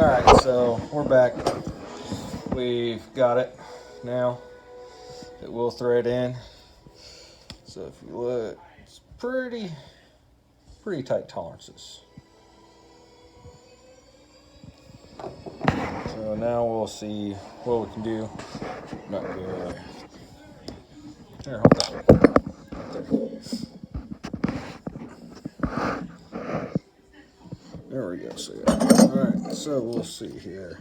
Alright, so we're back. We've got it now. It will thread in. So if you look, it's pretty tight tolerances. So now we'll see what we can do. Not good. Here, hold that. There we go. So, alright, so we'll see here.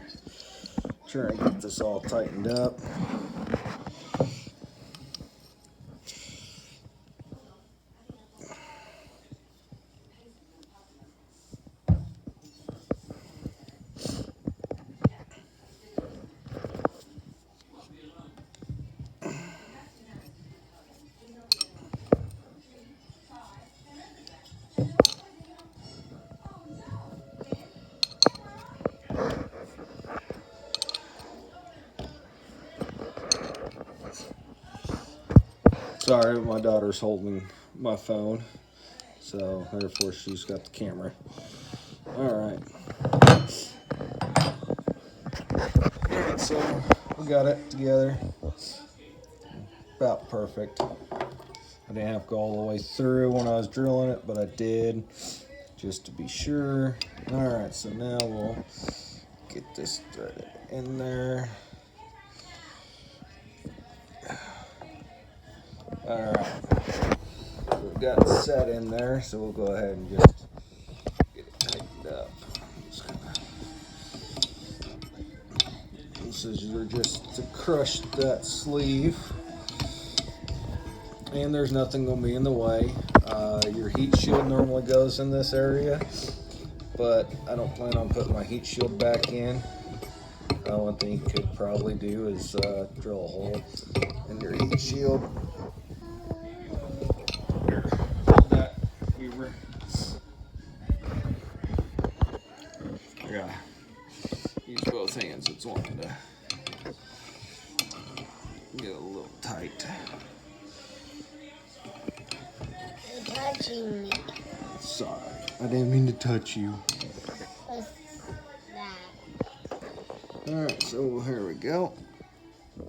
Try and get this all tightened up. Sorry, my daughter's holding my phone, so therefore she's got the camera. Alright, so we got it together. About perfect. I didn't have to go all the way through when I was drilling it, but I did, just to be sure. Alright, so now we'll get this threaded in there. Alright, so we've got it set in there, so we'll go ahead and just get it tightened up. This is just to crush that sleeve, and there's nothing going to be in the way. Your heat shield normally goes in this area, but I don't plan on putting my heat shield back in. One thing you could probably do is drill a hole in your heat shield. I gotta use both hands. It's wanting to get a little tight. You're touching me. Sorry, I didn't mean to touch you. What's that? Alright, so here we go.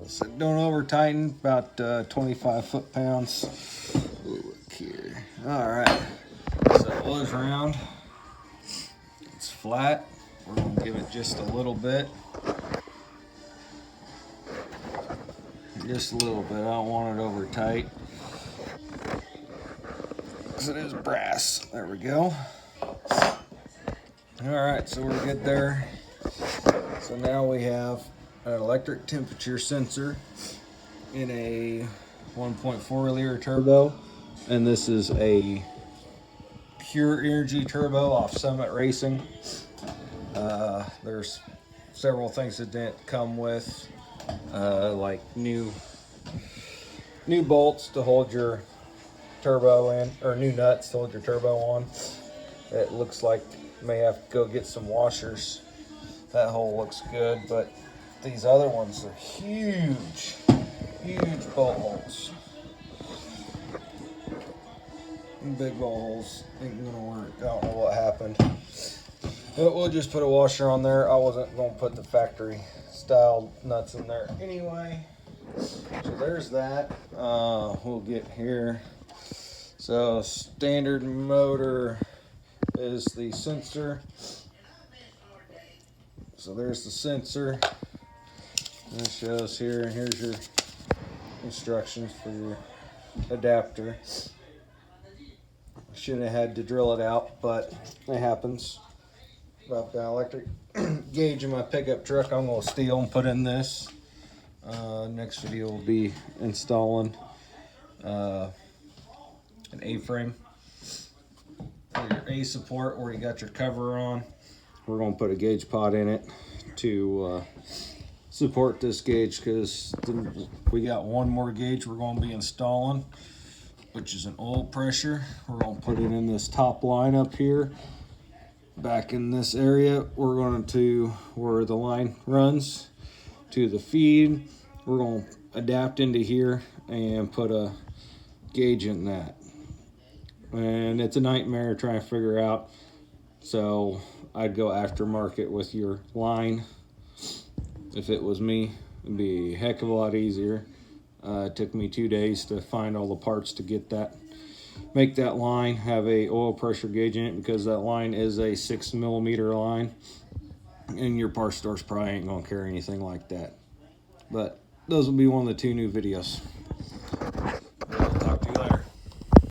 So don't over tighten, about 25 foot-pounds. Look here. Alright, so it was round. It's flat. We're going to give it just a little bit. Just a little bit. I don't want it over tight, because it is brass. There we go. Alright, so we're good there. So now we have an electric temperature sensor in a 1.4 liter turbo, and this is a pure energy turbo off Summit Racing. There's several things that didn't come with, like new bolts to hold your turbo in, or new nuts to hold your turbo on. It looks like you may have to go get some washers. That hole looks good, but these other ones are huge bolt holes. Big bolt holes ain't gonna work. I don't know what happened, but we'll just put a washer on there. I wasn't gonna put the factory style nuts in there anyway. So there's that. We'll get here. So standard motor is the sensor. So there's the sensor. And it shows here, and here's your instructions for your adapter. Shouldn't have had to drill it out, but it happens. I've got an electric gauge in my pickup truck I'm going to steal and put in this. Next video will be installing an A-frame for your A support where you got your cover on. We're going to put a gauge pot in it to support this gauge, because we got one more gauge we're going to be installing, which is an oil pressure. We're going to put it in this top line up here. Back in this area, we're going to, where the line runs to the feed, we're going to adapt into here and put a gauge in that. And it's a nightmare trying to figure out. So I'd go aftermarket with your line. If it was me, it'd be a heck of a lot easier. It took me 2 days to find all the parts to get that, make that line have a oil pressure gauge in it, because that line is a 6mm line, and your parts stores probably ain't gonna carry anything like that. But those will be one of the 2 new videos.